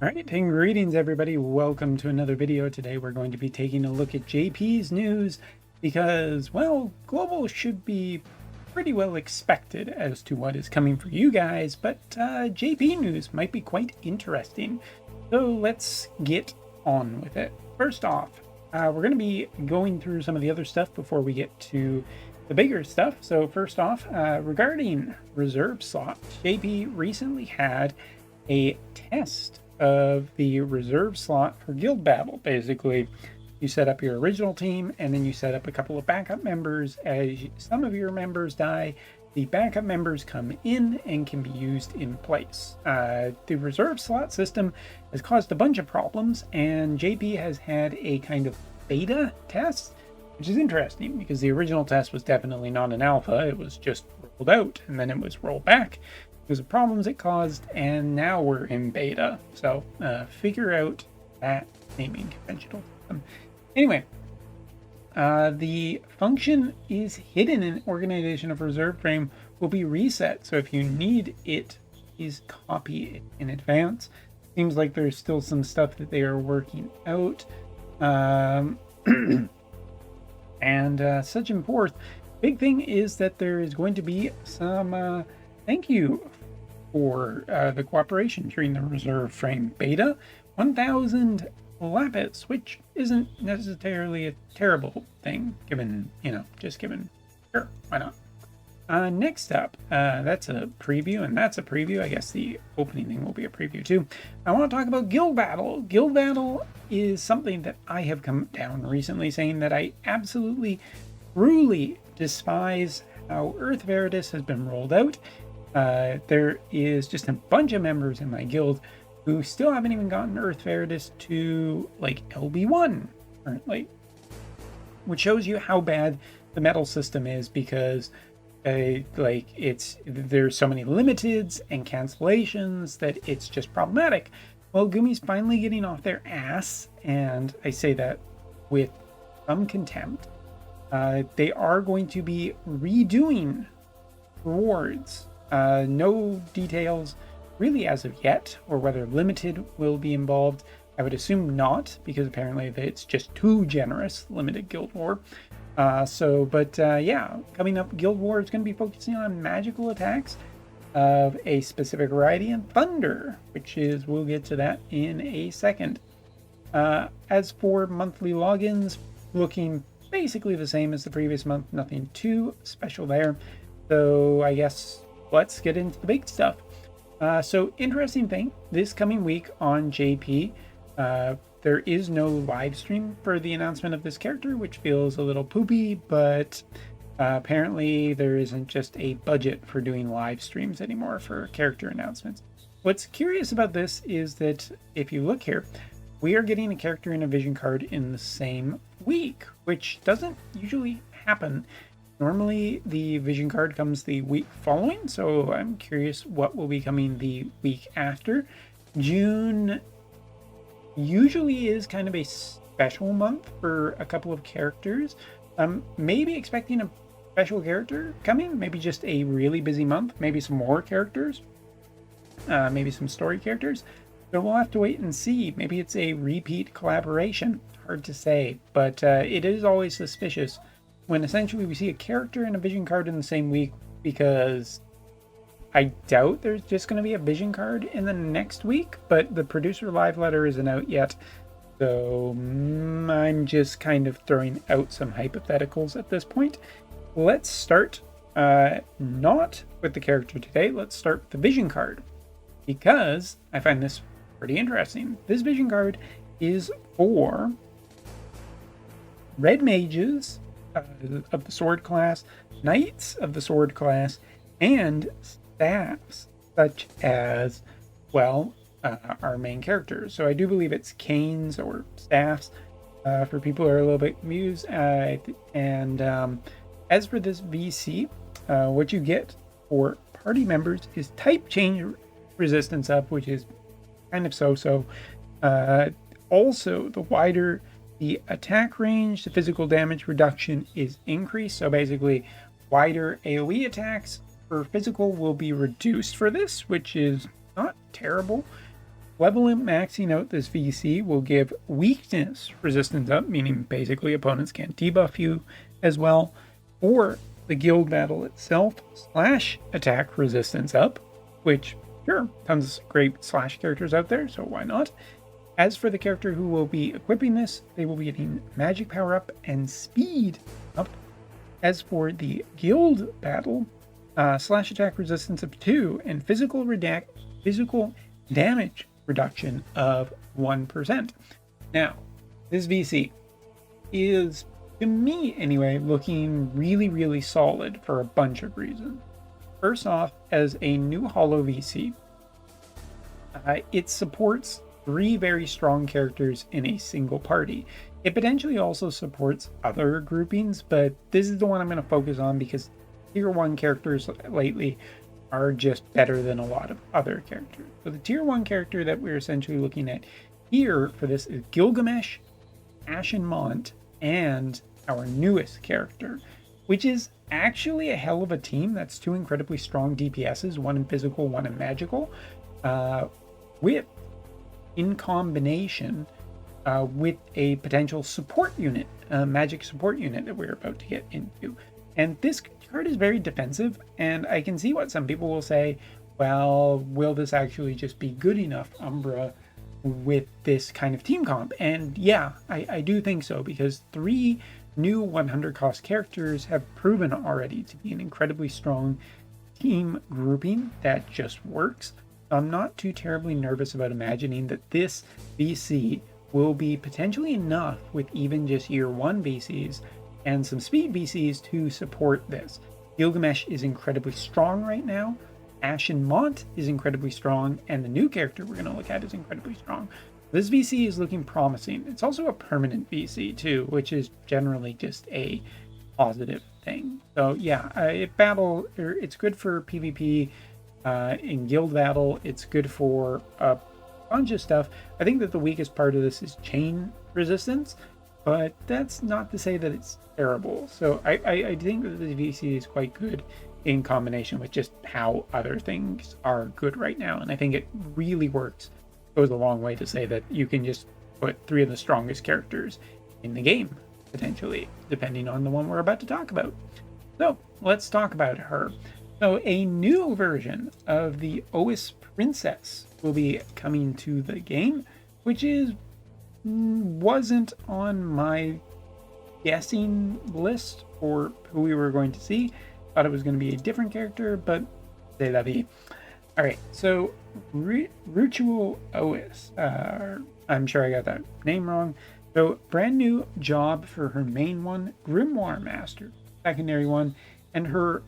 All right, and greetings everybody. Welcome to another video. Today we're going to be taking a look at JP's news because, well, global should be pretty well expected as to what is coming for you guys, but JP news might be quite interesting. So let's get on with it. First off, we're going to be going through some of the other stuff before we get to the bigger stuff. So first off, regarding reserve slot, JP recently had a test of the reserve slot for guild battle. Basically, you set up your original team and then you set up a couple of backup members. As some of your members die, the backup members come in and can be used in place. The reserve slot system has caused a bunch of problems, and JP has had a kind of beta test, which is interesting because the original test was definitely not an alpha. It was just rolled out and then it was rolled back because of problems it caused, and now we're in beta. So figure out that naming conventional system. Anyway, the function is hidden in organization of reserve frame will be reset. So if you need it, please copy it in advance. Seems like there's still some stuff that they are working out. And such and forth. Big thing is that there is going to be some thank you for the cooperation during the reserve frame beta. 1,000 lapis, which isn't necessarily a terrible thing, given, just given, sure, why not? Next up, that's a preview, and that's a preview. I guess the opening thing will be a preview too. I want to talk about guild battle. Guild battle is something that I have come down recently saying that I absolutely, truly despise how Earth Veritas has been rolled out. There is just a bunch of members in my guild who still haven't even gotten Earth Veritas to like LB1 currently, which shows you how bad the medal system is, because there's so many limiteds and cancellations that it's just problematic. Well, Gumi's finally getting off their ass, and I say that with some contempt. They are going to be redoing rewards. No details really as of yet, or whether limited will be involved. I would assume not, because apparently it's just too generous, limited guild war. Yeah, coming up, guild war is going to be focusing on magical attacks of a specific variety and thunder, which is, we'll get to that in a second. As for monthly logins, looking basically the same as the previous month, nothing too special there. So I guess let's get into the big stuff. So interesting thing, this coming week on JP, there is no live stream for the announcement of this character, which feels a little poopy, but apparently there isn't just a budget for doing live streams anymore for character announcements. What's curious about this is that if you look here, we are getting a character and a vision card in the same week, which doesn't usually happen. Normally, the vision card comes the week following, so I'm curious what will be coming the week after. June usually is kind of a special month for a couple of characters. Maybe expecting a special character coming, maybe just a really busy month, maybe some more characters, maybe some story characters. So we'll have to wait and see. Maybe it's a repeat collaboration. Hard to say, but it is always suspicious when essentially we see a character and a vision card in the same week, because I doubt there's just going to be a vision card in the next week, but the producer live letter isn't out yet. So I'm just kind of throwing out some hypotheticals at this point. Let's start not with the character today. Let's start with the vision card, because I find this pretty interesting. This vision card is for red mages of the sword class, knights of the sword class, and staffs such as, well, our main characters. So I do believe it's canes or staffs for people who are a little bit confused. As for this VC, what you get for party members is type change resistance up, which is kind of so-so. Also, the wider the attack range, the physical damage reduction is increased. So basically, wider AoE attacks for physical will be reduced for this, which is not terrible. Leveling maxing out this VC will give weakness resistance up, meaning basically opponents can't debuff you as well, or the guild battle itself slash attack resistance up, which sure, tons of great slash characters out there, so why not? As for the character who will be equipping this, they will be getting magic power up and speed up. As for the guild battle, slash attack resistance of 2 and physical damage reduction of 1%. Now, this VC is, to me anyway, looking really, really solid for a bunch of reasons. First off, as a new Holo VC, it supports 3 very strong characters in a single party. It potentially also supports other groupings, but this is the one I'm going to focus on because tier 1 characters lately are just better than a lot of other characters. So the tier 1 character that we're essentially looking at here for this is Gilgamesh, Ashen Mont, and our newest character, which is actually a hell of a team. That's 2 incredibly strong DPSs, one in physical, one in magical, in combination with a potential support unit, magic support unit that we're about to get into. And this card is very defensive, and I can see what some people will say, well, will this actually just be good enough, Umbra, with this kind of team comp? And yeah, I do think so, because 3 new 100 cost characters have proven already to be an incredibly strong team grouping that just works. I'm not too terribly nervous about imagining that this VC will be potentially enough with even just year 1 VCs and some speed VCs to support this. Gilgamesh is incredibly strong right now, Ashen Mont is incredibly strong, and the new character we're going to look at is incredibly strong. This VC is looking promising. It's also a permanent VC too, which is generally just a positive thing. So yeah, it's good for PvP. In guild battle, it's good for a bunch of stuff. I think that the weakest part of this is chain resistance, but that's not to say that it's terrible. So I think that the VC is quite good in combination with just how other things are good right now. And I think it really goes a long way to say that you can just put 3 of the strongest characters in the game, potentially, depending on the one we're about to talk about. So let's talk about her. So a new version of the Ois Princess will be coming to the game, which wasn't on my guessing list for who we were going to see. Thought it was going to be a different character, but c'est la vie. All right, so Ritual Ois, I'm sure I got that name wrong. So brand new job for her main one, Grimoire Master, secondary one, and her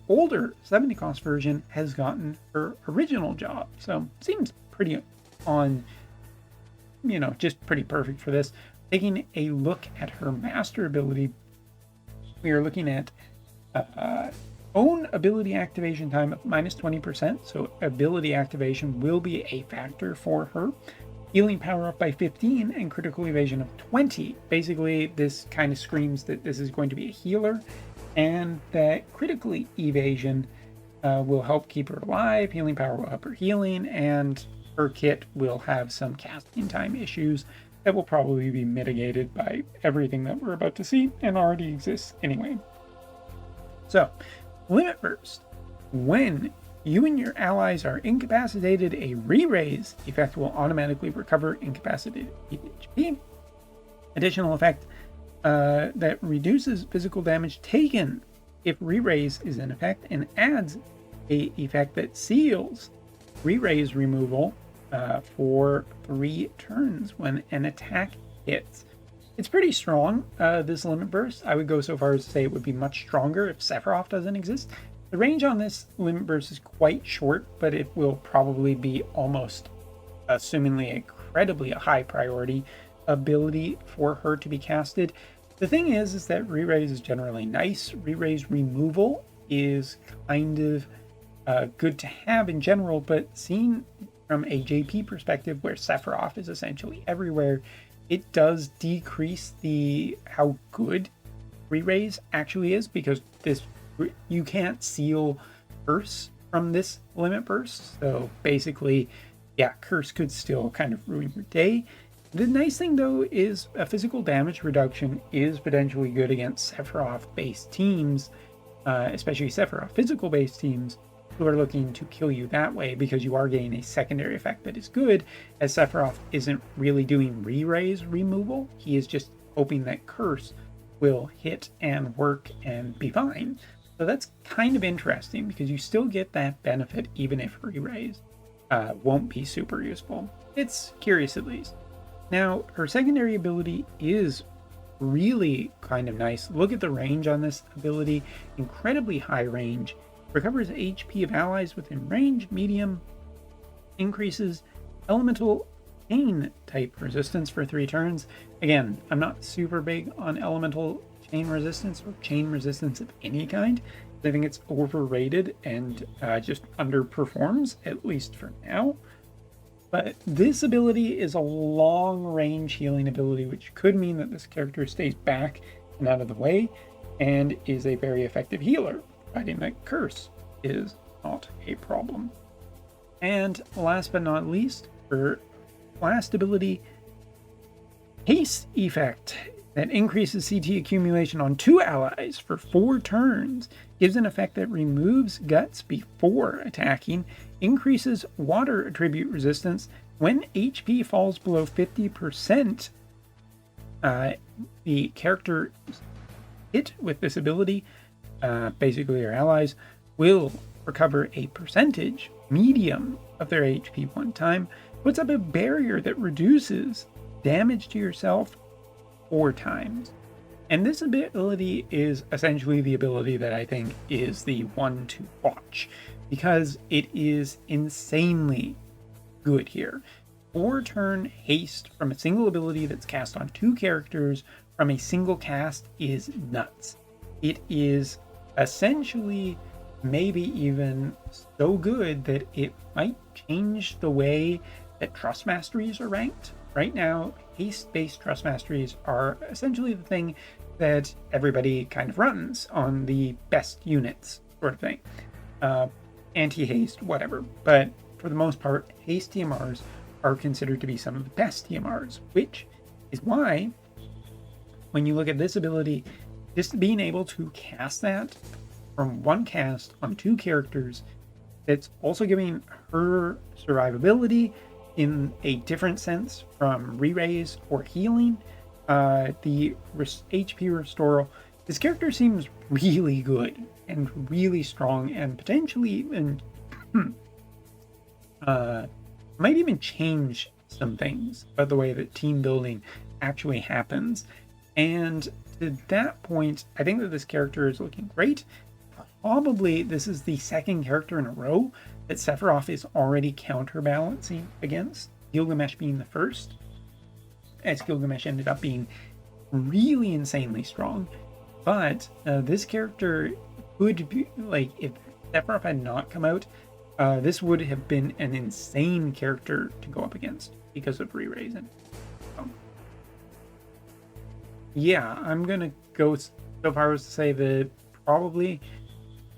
older 70 cost version has gotten her original job. So seems pretty on, just pretty perfect for this. Taking a look at her master ability, we are looking at own ability activation time of -20%. So ability activation will be a factor for her. Healing power up by 15 and critical evasion of 20. Basically, this kind of screams that this is going to be a healer, and that critical evasion will help keep her alive, healing power will up her healing, and her kit will have some casting time issues that will probably be mitigated by everything that we're about to see and already exists anyway. So, Limit Burst. When you and your allies are incapacitated, a re-raise effect will automatically recover incapacitated HP. Additional effect that reduces physical damage taken if re-raise is in effect, and adds a effect that seals re-raise removal for 3 turns when an attack hits. It's pretty strong, this Limit Burst. I would go so far as to say it would be much stronger if Sephiroth doesn't exist. The range on this Limit Burst is quite short, but it will probably be almost, assumingly, incredibly a high priority ability for her to be casted. The thing is that re-raise is generally nice. Re-raise removal is kind of good to have in general, but seen from a JP perspective, where Sephiroth is essentially everywhere, it does decrease how good re-raise actually is, because you can't seal bursts from this Limit Burst. So basically, yeah, Curse could still kind of ruin your day. The nice thing, though, is a physical damage reduction is potentially good against Sephiroth-based teams, especially Sephiroth physical-based teams who are looking to kill you that way, because you are getting a secondary effect that is good, as Sephiroth isn't really doing re-raise removal. He is just hoping that Curse will hit and work and be fine. So that's kind of interesting, because you still get that benefit even if re-raise won't be super useful. It's curious, at least. Now, her secondary ability is really kind of nice. Look at the range on this ability. Incredibly high range. Recovers HP of allies within range, medium. Increases elemental chain type resistance for 3 turns. Again, I'm not super big on elemental chain resistance or chain resistance of any kind. I think it's overrated and just underperforms, at least for now. But this ability is a long-range healing ability, which could mean that this character stays back and out of the way, and is a very effective healer, providing that Curse is not a problem. And last but not least, her last ability, Haste Effect, that increases CT accumulation on 2 allies for 4 turns, gives an effect that removes guts before attacking, increases water attribute resistance. When HP falls below 50%, the character hit with this ability, basically your allies, will recover a percentage, medium, of their HP one time, puts up a barrier that reduces damage to yourself 4 times. And this ability is essentially the ability that I think is the one to watch, because it is insanely good here. 4-turn haste from a single ability that's cast on 2 characters from a single cast is nuts. It is essentially maybe even so good that it might change the way that Trust Masteries are ranked. Right now, haste-based Trust Masteries are essentially the thing that everybody kind of runs on the best units, sort of thing. Anti-haste, whatever. But for the most part, haste TMRs are considered to be some of the best TMRs, which is why, when you look at this ability, just being able to cast that from one cast on 2 characters, that's also giving her survivability in a different sense from re-raise or healing. The HP Restoral, this character seems really good and really strong, and potentially even might even change some things about the way that team building actually happens. And to that point, I think that this character is looking great. Probably this is the second character in a row that Sephiroth is already counterbalancing against, Gilgamesh being the first, as Gilgamesh ended up being really insanely strong. But this character would be, like, if Sephiroth had not come out, this would have been an insane character to go up against because of re-raising. So, yeah, I'm gonna go so far as to say that probably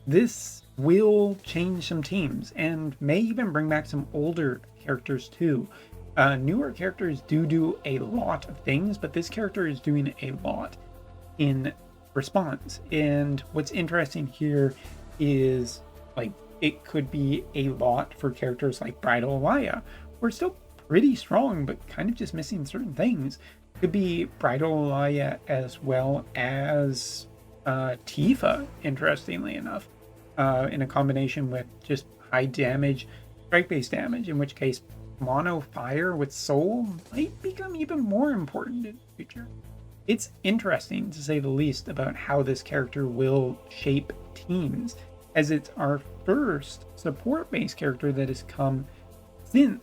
this will change some teams and may even bring back some older characters too. Newer characters do a lot of things, but this character is doing a lot in response. And what's interesting here is, like, it could be a lot for characters like Bridal Alaya, who are still pretty strong, but kind of just missing certain things. Could be Bridal Alaya as well as Tifa, interestingly enough, in a combination with just high damage, strike-based damage, in which case mono fire with soul might become even more important in the future. It's interesting, to say the least, about how this character will shape teams, as it's our first support-based character that has come since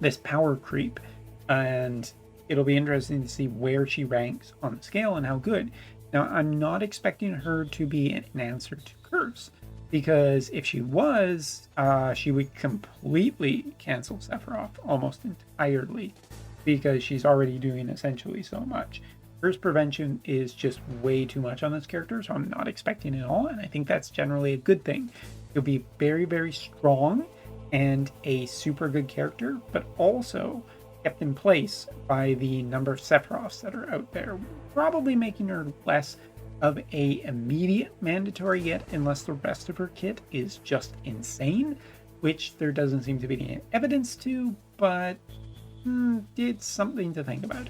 this power creep, and it'll be interesting to see where she ranks on the scale and how good. Now, I'm not expecting her to be an answer to Curse, because if she was, she would completely cancel Sephiroth almost entirely, because she's already doing essentially so much. Curse prevention is just way too much on this character, so I'm not expecting it all, and I think that's generally a good thing. You'll be very, very strong and a super good character, but also kept in place by the number of Sephiroths that are out there, probably making her less of a immediate mandatory get unless the rest of her kit is just insane, which there doesn't seem to be any evidence to, but it's something to think about.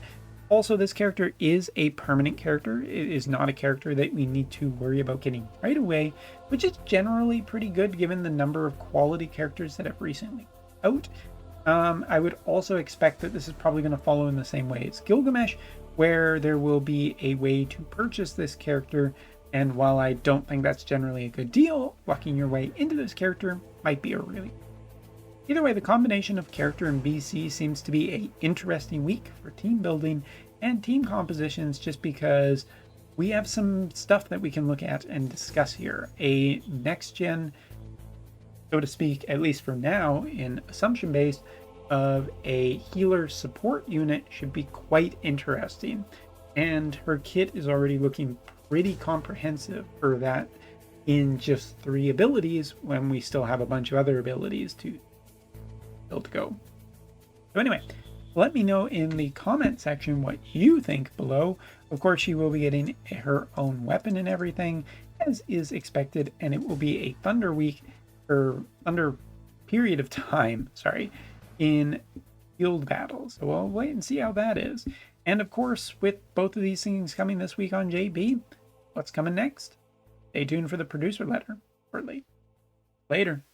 Also, this character is a permanent character. It is not a character that we need to worry about getting right away, which is generally pretty good given the number of quality characters that have recently out. I would also expect that this is probably going to follow in the same way as Gilgamesh, where there will be a way to purchase this character. And while I don't think that's generally a good deal, lucking your way into this character might be a really. Either way, the combination of character and BC seems to be an interesting week for team building and team compositions, just because we have some stuff that we can look at and discuss here. A next gen, so to speak, at least for now, in assumption based, of a healer support unit should be quite interesting. And her kit is already looking pretty comprehensive for that in just 3 abilities when we still have a bunch of other abilities to go. So anyway, let me know in the comment section what you think below. Of course, she will be getting her own weapon and everything, as is expected, and it will be a Thunder week, or Thunder period of time, sorry, in field battles. So we'll wait and see how that is. And of course, with both of these things coming this week on JB, what's coming next? Stay tuned for the producer letter shortly. Later.